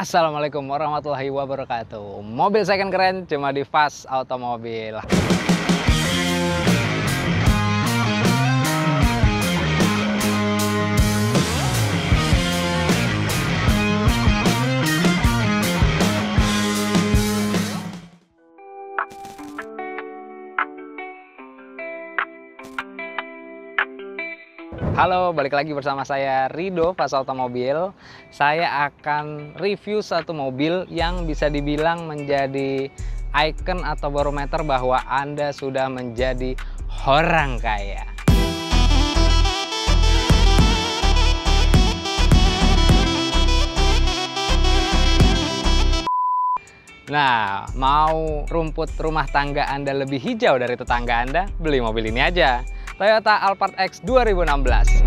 Assalamualaikum warahmatullahi wabarakatuh. Mobil second keren cuma di Fast Automobil. Halo, balik lagi bersama saya Rido Fast Automobil. Saya akan review satu mobil yang bisa dibilang menjadi icon atau barometer bahwa Anda sudah menjadi orang kaya. Nah, mau rumput rumah tangga Anda lebih hijau dari tetangga Anda? Beli mobil ini aja. Toyota Alphard X 2016.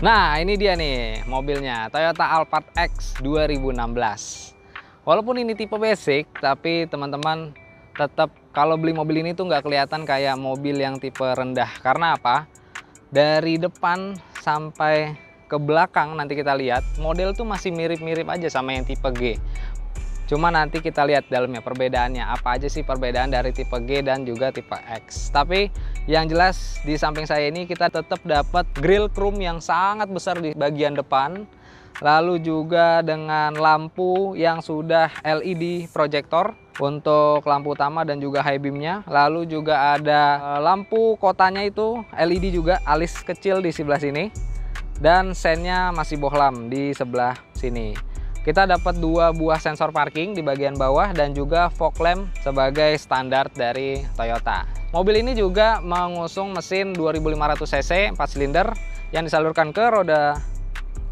Nah, ini dia nih mobilnya, Toyota Alphard X 2016. Walaupun ini tipe basic, tapi teman-teman tetap kalau beli mobil ini tuh nggak kelihatan kayak mobil yang tipe rendah. Karena apa? Dari depan sampai ke belakang nanti kita lihat, model tuh masih mirip-mirip aja sama yang tipe G. Cuma nanti kita lihat dalamnya perbedaannya, apa aja sih perbedaan dari tipe G dan juga tipe X. Tapi yang jelas di samping saya ini kita tetap dapat grill chrome yang sangat besar di bagian depan. Lalu juga dengan lampu yang sudah LED proyektor untuk lampu utama dan juga high beamnya. Lalu juga ada lampu kotanya itu LED juga, alis kecil di sebelah sini. Dan sennya masih bohlam di sebelah sini. Kita dapat dua buah sensor parking di bagian bawah dan juga fog lamp sebagai standar dari Toyota. Mobil ini juga mengusung mesin 2500 cc 4 silinder yang disalurkan ke roda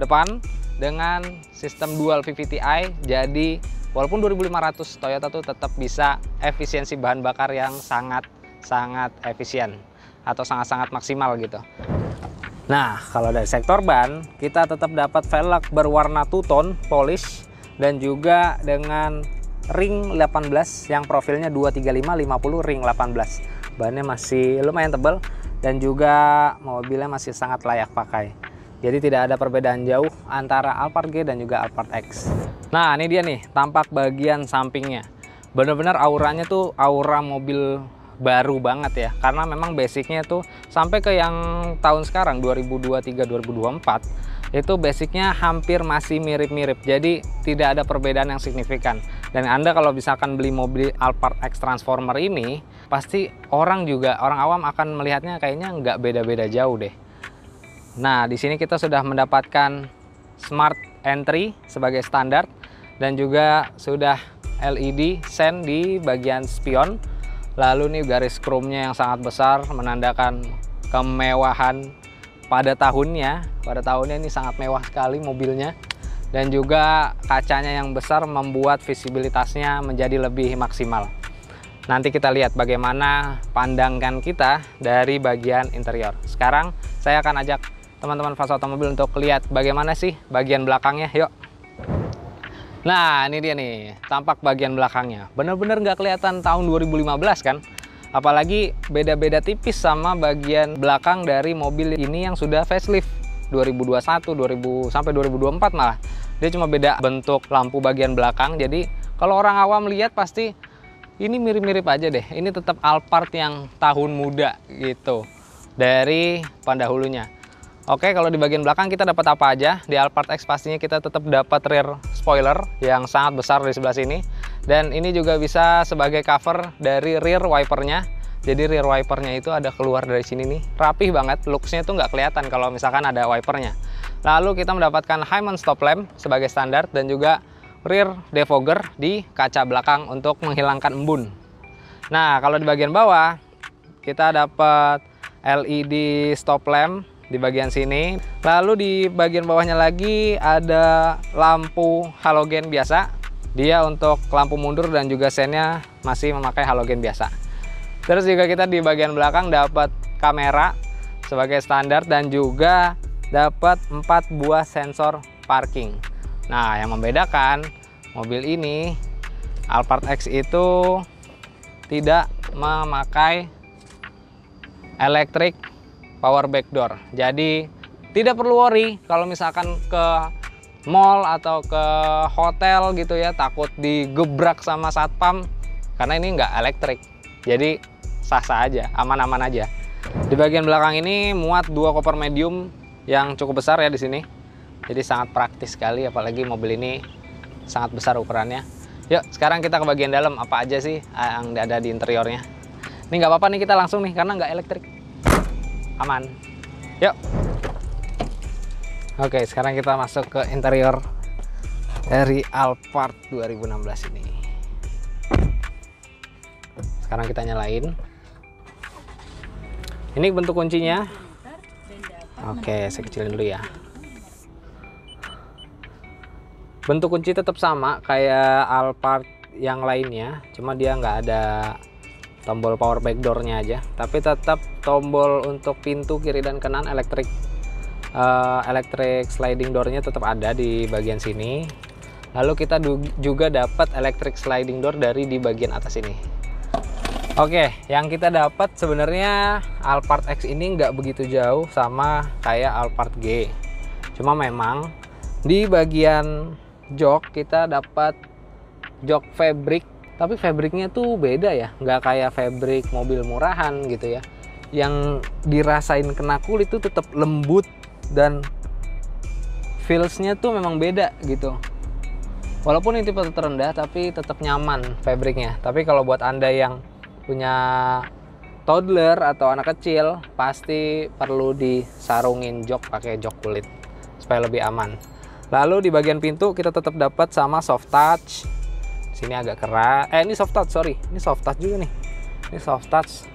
depan dengan sistem dual VVT-i. Jadi walaupun 2500 Toyota tuh tetap bisa efisiensi bahan bakar yang sangat efisien atau sangat maksimal gitu. Nah, kalau dari sektor ban, kita tetap dapat velg berwarna two-tone polish dan juga dengan ring 18 yang profilnya 235/50 ring 18. Bannya masih lumayan tebal dan juga mobilnya masih sangat layak pakai. Jadi tidak ada perbedaan jauh antara Alphard G dan juga Alphard X. Nah, ini dia nih tampak bagian sampingnya. Benar-benar auranya tuh aura mobil baru banget ya, karena memang basicnya tuh sampai ke yang tahun sekarang 2023-2024 itu basicnya hampir masih mirip-mirip, jadi tidak ada perbedaan yang signifikan. Dan Anda kalau misalkan beli mobil Alphard X Transformer ini, pasti orang awam akan melihatnya kayaknya nggak beda-beda jauh deh. Nah, di sini kita sudah mendapatkan smart entry sebagai standar dan juga sudah LED sen di bagian spion. Lalu nih garis chrome-nya yang sangat besar menandakan kemewahan pada tahunnya. Pada tahunnya ini sangat mewah sekali mobilnya. Dan juga kacanya yang besar membuat visibilitasnya menjadi lebih maksimal. Nanti kita lihat bagaimana pandangan kita dari bagian interior. Sekarang saya akan ajak teman-teman Fast Automobil untuk lihat bagaimana sih bagian belakangnya. Yuk. Nah, ini dia nih, tampak bagian belakangnya. Bener-bener nggak kelihatan tahun 2015 kan? Apalagi beda-beda tipis sama bagian belakang dari mobil ini yang sudah facelift 2021, sampai 2024 malah. Dia cuma beda bentuk lampu bagian belakang. Jadi kalau orang awam lihat pasti ini mirip-mirip aja deh. Ini tetap Alphard yang tahun muda gitu dari pendahulunya. Oke, kalau di bagian belakang kita dapat apa aja? Di Alphard X pastinya kita tetap dapat rear spoiler yang sangat besar di sebelah sini. Dan ini juga bisa sebagai cover dari rear wipernya. Jadi rear wipernya itu ada keluar dari sini nih. Rapih banget, looksnya tuh nggak kelihatan kalau misalkan ada wipernya. Lalu kita mendapatkan high mount stop lamp sebagai standar dan juga rear defogger di kaca belakang untuk menghilangkan embun. Nah, kalau di bagian bawah kita dapat LED stop lamp di bagian sini. Lalu di bagian bawahnya lagi ada lampu halogen biasa. Dia untuk lampu mundur dan juga sennya masih memakai halogen biasa. Terus juga kita di bagian belakang dapat kamera sebagai standar dan juga dapat 4 buah sensor parking. Nah, yang membedakan mobil ini Alphard X itu tidak memakai electric power back door. Jadi tidak perlu worry kalau misalkan ke mall atau ke hotel gitu ya, takut digebrak sama satpam karena ini nggak elektrik. Jadi sah-sah aja, aman-aman aja. Di bagian belakang ini muat 2 koper medium yang cukup besar ya di sini. Jadi sangat praktis sekali, apalagi mobil ini sangat besar ukurannya. Yuk, sekarang kita ke bagian dalam, apa aja sih yang ada di interiornya. Ini nggak apa-apa nih, kita langsung nih karena nggak elektrik. Aman. Yuk. Oke, sekarang kita masuk ke interior dari Alphard 2016 ini. Sekarang kita nyalain. Ini bentuk kuncinya. Oke, saya kecilin dulu ya. Bentuk kunci tetap sama kayak Alphard yang lainnya, cuma dia nggak ada tombol power back door-nya aja, tapi tetap tombol untuk pintu kiri dan kanan electric sliding door-nya tetap ada di bagian sini. Lalu kita juga dapat electric sliding door dari di bagian atas ini. Oke, yang kita dapat sebenarnya Alphard X ini nggak begitu jauh sama kayak Alphard G. Cuma memang di bagian jok kita dapat jok fabric, tapi fabriknya tuh beda ya, nggak kayak fabric mobil murahan gitu ya. Yang dirasain kena kulit tuh tetap lembut dan feelsnya tuh memang beda gitu. Walaupun ini tipe terendah tapi tetap nyaman fabriknya. Tapi kalau buat Anda yang punya toddler atau anak kecil, pasti perlu disarungin jok pakai jok kulit supaya lebih aman. Lalu di bagian pintu kita tetap dapat sama soft touch. Sini agak keras. Ini soft touch, sorry. Ini soft touch juga nih. Ini soft touch.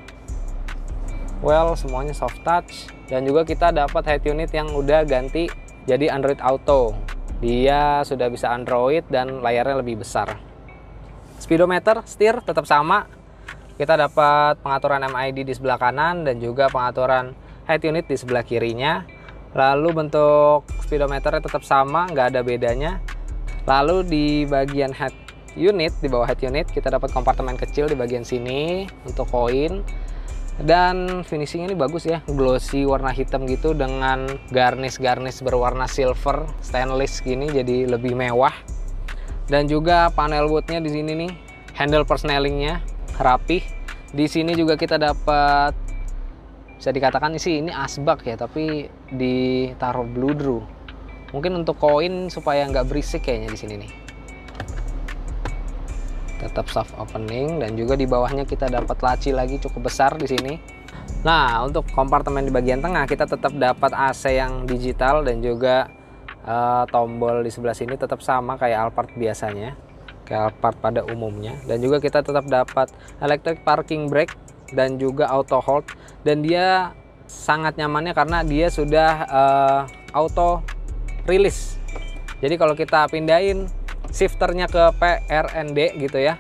Well, semuanya soft touch. Dan juga kita dapat head unit yang udah ganti jadi Android Auto. Dia sudah bisa Android dan layarnya lebih besar. Speedometer, setir tetap sama. Kita dapat pengaturan MID di sebelah kanan dan juga pengaturan head unit di sebelah kirinya. Lalu bentuk speedometernya tetap sama, nggak ada bedanya. Lalu di bagian head unit, di bawah head unit kita dapat kompartemen kecil di bagian sini untuk koin. Dan finishing ini bagus ya, glossy warna hitam gitu dengan garnish berwarna silver stainless gini, jadi lebih mewah. Dan juga panel woodnya di sini nih, handle persnelingnya rapih. Di sini juga kita dapat, bisa dikatakan sih ini asbak ya, tapi ditaruh bludru. Mungkin untuk koin supaya nggak berisik kayaknya di sini nih. Tetap soft opening dan juga di bawahnya kita dapat laci lagi cukup besar di sini. Nah, untuk kompartemen di bagian tengah kita tetap dapat AC yang digital dan juga tombol di sebelah sini tetap sama kayak Alphard biasanya, kayak Alphard pada umumnya. Dan juga kita tetap dapat electric parking brake dan juga auto hold, dan dia sangat nyamannya karena dia sudah auto release. Jadi kalau kita pindahin shifternya ke PRND gitu ya,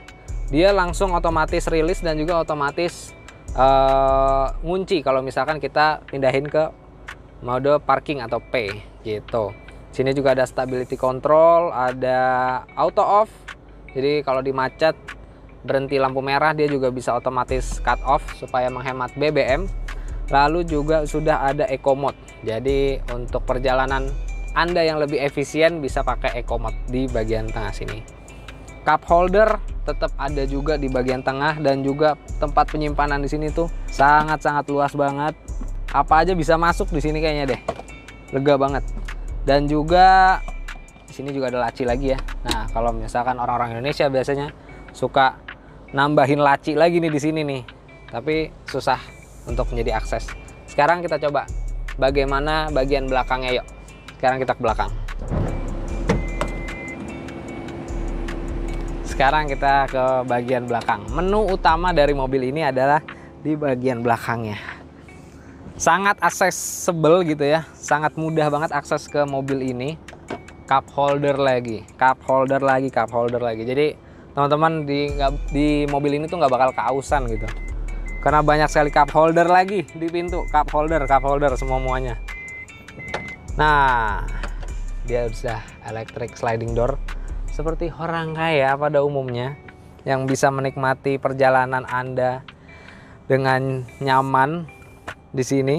dia langsung otomatis rilis dan juga otomatis ngunci kalau misalkan kita pindahin ke mode parking atau P gitu. Sini juga ada stability control, ada auto off. Jadi kalau di macet berhenti lampu merah dia juga bisa otomatis cut off supaya menghemat BBM. Lalu juga sudah ada eco mode. Jadi untuk perjalanan Anda yang lebih efisien bisa pakai eco mode di bagian tengah sini. Cup holder tetap ada juga di bagian tengah dan juga tempat penyimpanan di sini tuh sangat-sangat luas banget. Apa aja bisa masuk di sini kayaknya deh. Lega banget. Dan juga di sini juga ada laci lagi ya. Nah, kalau misalkan orang-orang Indonesia biasanya suka nambahin laci lagi nih di sini nih. Tapi susah untuk menjadi akses. Sekarang kita coba bagaimana bagian belakangnya, yuk. Sekarang kita ke belakang. Sekarang kita ke bagian belakang. Menu utama dari mobil ini adalah di bagian belakangnya. Sangat accessible gitu ya. Sangat mudah banget akses ke mobil ini. Cup holder lagi, cup holder lagi, cup holder lagi. Jadi teman-teman di mobil ini tuh nggak bakal keausan gitu. karena banyak sekali cup holder lagi di pintu, cup holder semuanya. Nah, dia sudah electric sliding door seperti orang kaya pada umumnya yang bisa menikmati perjalanan Anda dengan nyaman di sini.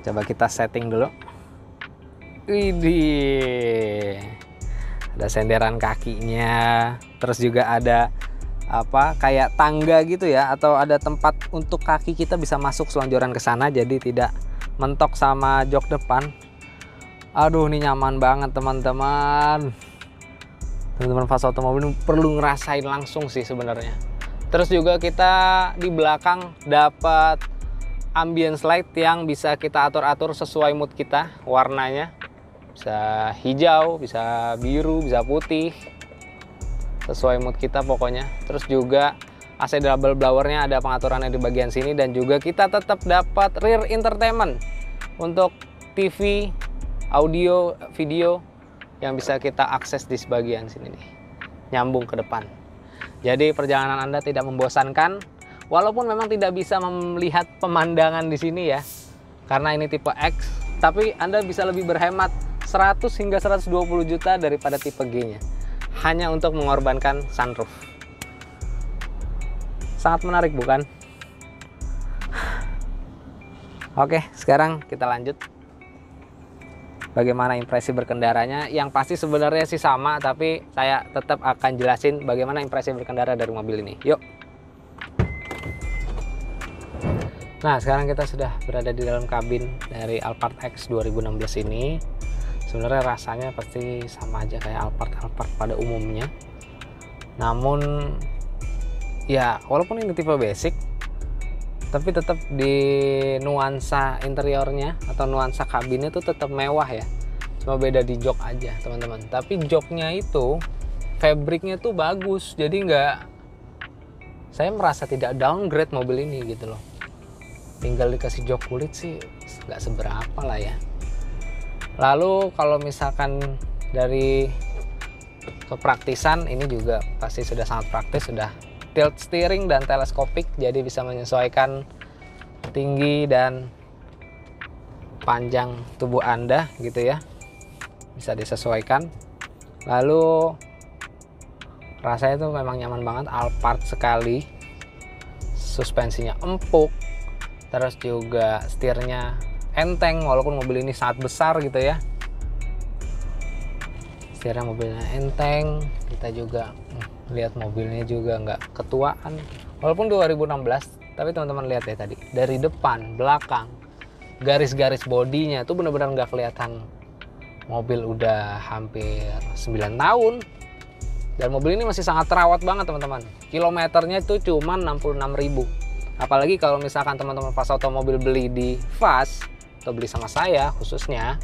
Coba kita setting dulu. Widih, ada senderan kakinya, terus juga ada kayak tangga gitu ya, atau ada tempat untuk kaki kita bisa masuk selonjoran ke sana, jadi tidak mentok sama jok depan. Aduh, ini nyaman banget teman-teman. Teman-teman fast otomobil perlu ngerasain langsung sih sebenarnya. Terus juga kita di belakang dapat ambience light yang bisa kita atur-atur sesuai mood kita, warnanya bisa hijau, bisa biru, bisa putih, sesuai mood kita pokoknya. Terus juga AC double blowernya ada pengaturannya di bagian sini, dan juga kita tetap dapat rear entertainment untuk TV, audio, video yang bisa kita akses di sebagian sini nih, nyambung ke depan. Jadi perjalanan Anda tidak membosankan, walaupun memang tidak bisa melihat pemandangan di sini ya, karena ini tipe X, tapi Anda bisa lebih berhemat 100 hingga 120 juta daripada tipe G-nya. Hanya untuk mengorbankan sunroof. Sangat menarik bukan? Oke, sekarang kita lanjut. Bagaimana impresi berkendaranya? Yang pasti sebenarnya sih sama, tapi saya tetap akan jelasin bagaimana impresi berkendara dari mobil ini. Yuk. Nah, sekarang kita sudah berada di dalam kabin dari Alphard X 2016 ini. Sebenarnya rasanya pasti sama aja kayak Alphard pada umumnya. Namun ya walaupun ini tipe basic, tapi tetap di nuansa interiornya atau nuansa kabinnya itu tetap mewah ya. Cuma beda di jok aja teman-teman. Tapi joknya itu fabriknya tuh bagus, jadi saya merasa tidak downgrade mobil ini gitu loh. Tinggal dikasih jok kulit sih nggak seberapa lah ya. Lalu kalau misalkan dari kepraktisan, ini juga pasti sudah sangat praktis, sudah tilt steering dan teleskopik, jadi bisa menyesuaikan tinggi dan panjang tubuh Anda gitu ya, bisa disesuaikan. Lalu rasanya itu memang nyaman banget, Alphard sekali, suspensinya empuk, terus juga setirnya enteng walaupun mobil ini sangat besar gitu ya. Setirnya mobilnya enteng, kita juga lihat mobilnya juga nggak ketuaan walaupun 2016, tapi teman-teman lihat ya tadi dari depan, belakang, garis-garis bodinya tuh benar-benar nggak kelihatan mobil udah hampir 9 tahun, dan mobil ini masih sangat terawat banget teman-teman. Kilometernya itu cuma 66.000. Apalagi kalau misalkan teman-teman fast otomobil beli di Fast atau beli sama saya khususnya,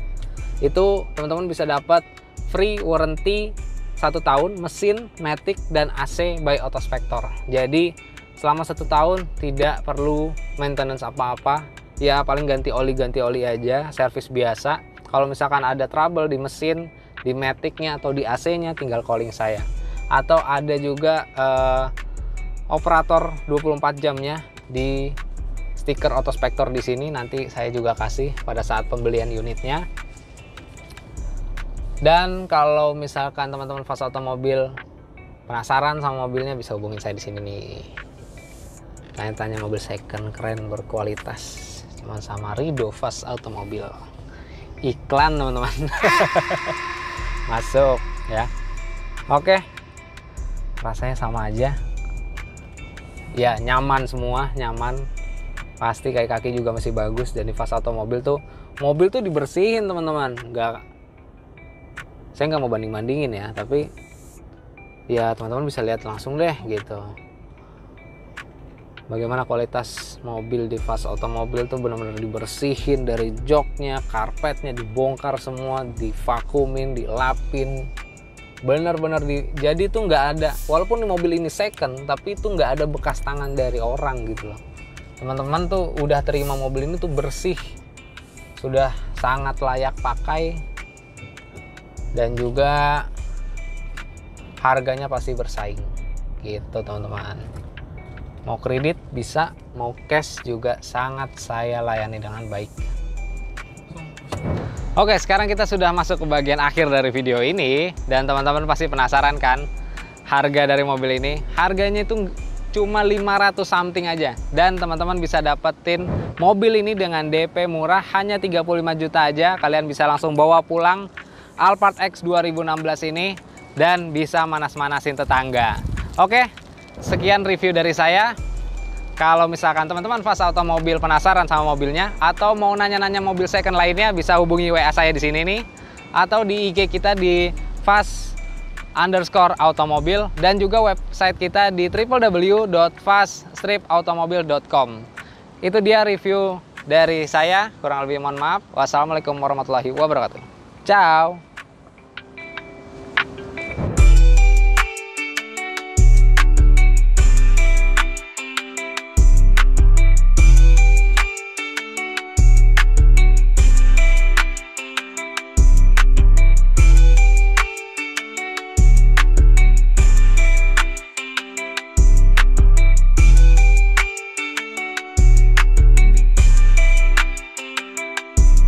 itu teman-teman bisa dapat free warranty 1 tahun mesin, matic, dan AC by Autospector. Jadi selama 1 tahun tidak perlu maintenance apa-apa, ya paling ganti oli aja, servis biasa. Kalau misalkan ada trouble di mesin, di maticnya atau di AC-nya, tinggal calling saya. Atau ada juga operator 24 jamnya di stiker Autospector di sini, nanti saya juga kasih pada saat pembelian unitnya. Dan kalau misalkan teman-teman fast otomobil penasaran sama mobilnya, bisa hubungin saya di sini nih. Tanya-tanya mobil second keren berkualitas, cuma sama Rido Fast Otomobil. Iklan teman-teman. Masuk ya. Oke, rasanya sama aja ya, nyaman semua, nyaman pasti. Kayak kaki juga masih bagus, dan di Fast Otomobil tuh mobil tuh dibersihin teman-teman. Saya nggak mau banding-bandingin ya, tapi ya teman-teman bisa lihat langsung deh gitu bagaimana kualitas mobil di Fast Otomobil tuh benar-benar dibersihin, dari joknya, karpetnya dibongkar semua, divakumin, dilapin, benar-benar jadi tuh nggak ada, walaupun mobil ini second, tapi itu nggak ada bekas tangan dari orang gitu loh. Teman-teman tuh udah terima mobil ini tuh bersih, sudah sangat layak pakai, dan juga harganya pasti bersaing gitu teman-teman. Mau kredit bisa, mau cash juga sangat saya layani dengan baik. Oke, sekarang kita sudah masuk ke bagian akhir dari video ini. Dan teman-teman pasti penasaran kan harga dari mobil ini? Harganya itu cuma 500 something aja. Dan teman-teman bisa dapetin mobil ini dengan DP murah hanya 35 juta aja. Kalian bisa langsung bawa pulang Alphard X 2016 ini dan bisa manas-manasin tetangga. Oke, sekian review dari saya. Kalau misalkan teman-teman Fast Automobil penasaran sama mobilnya atau mau nanya-nanya mobil second lainnya, bisa hubungi WA saya di sini nih, atau di IG kita di fast_automobil, dan juga website kita di www.fast-automobil.com. Itu dia review dari saya, kurang lebih mohon maaf. Wassalamualaikum warahmatullahi wabarakatuh. Ciao.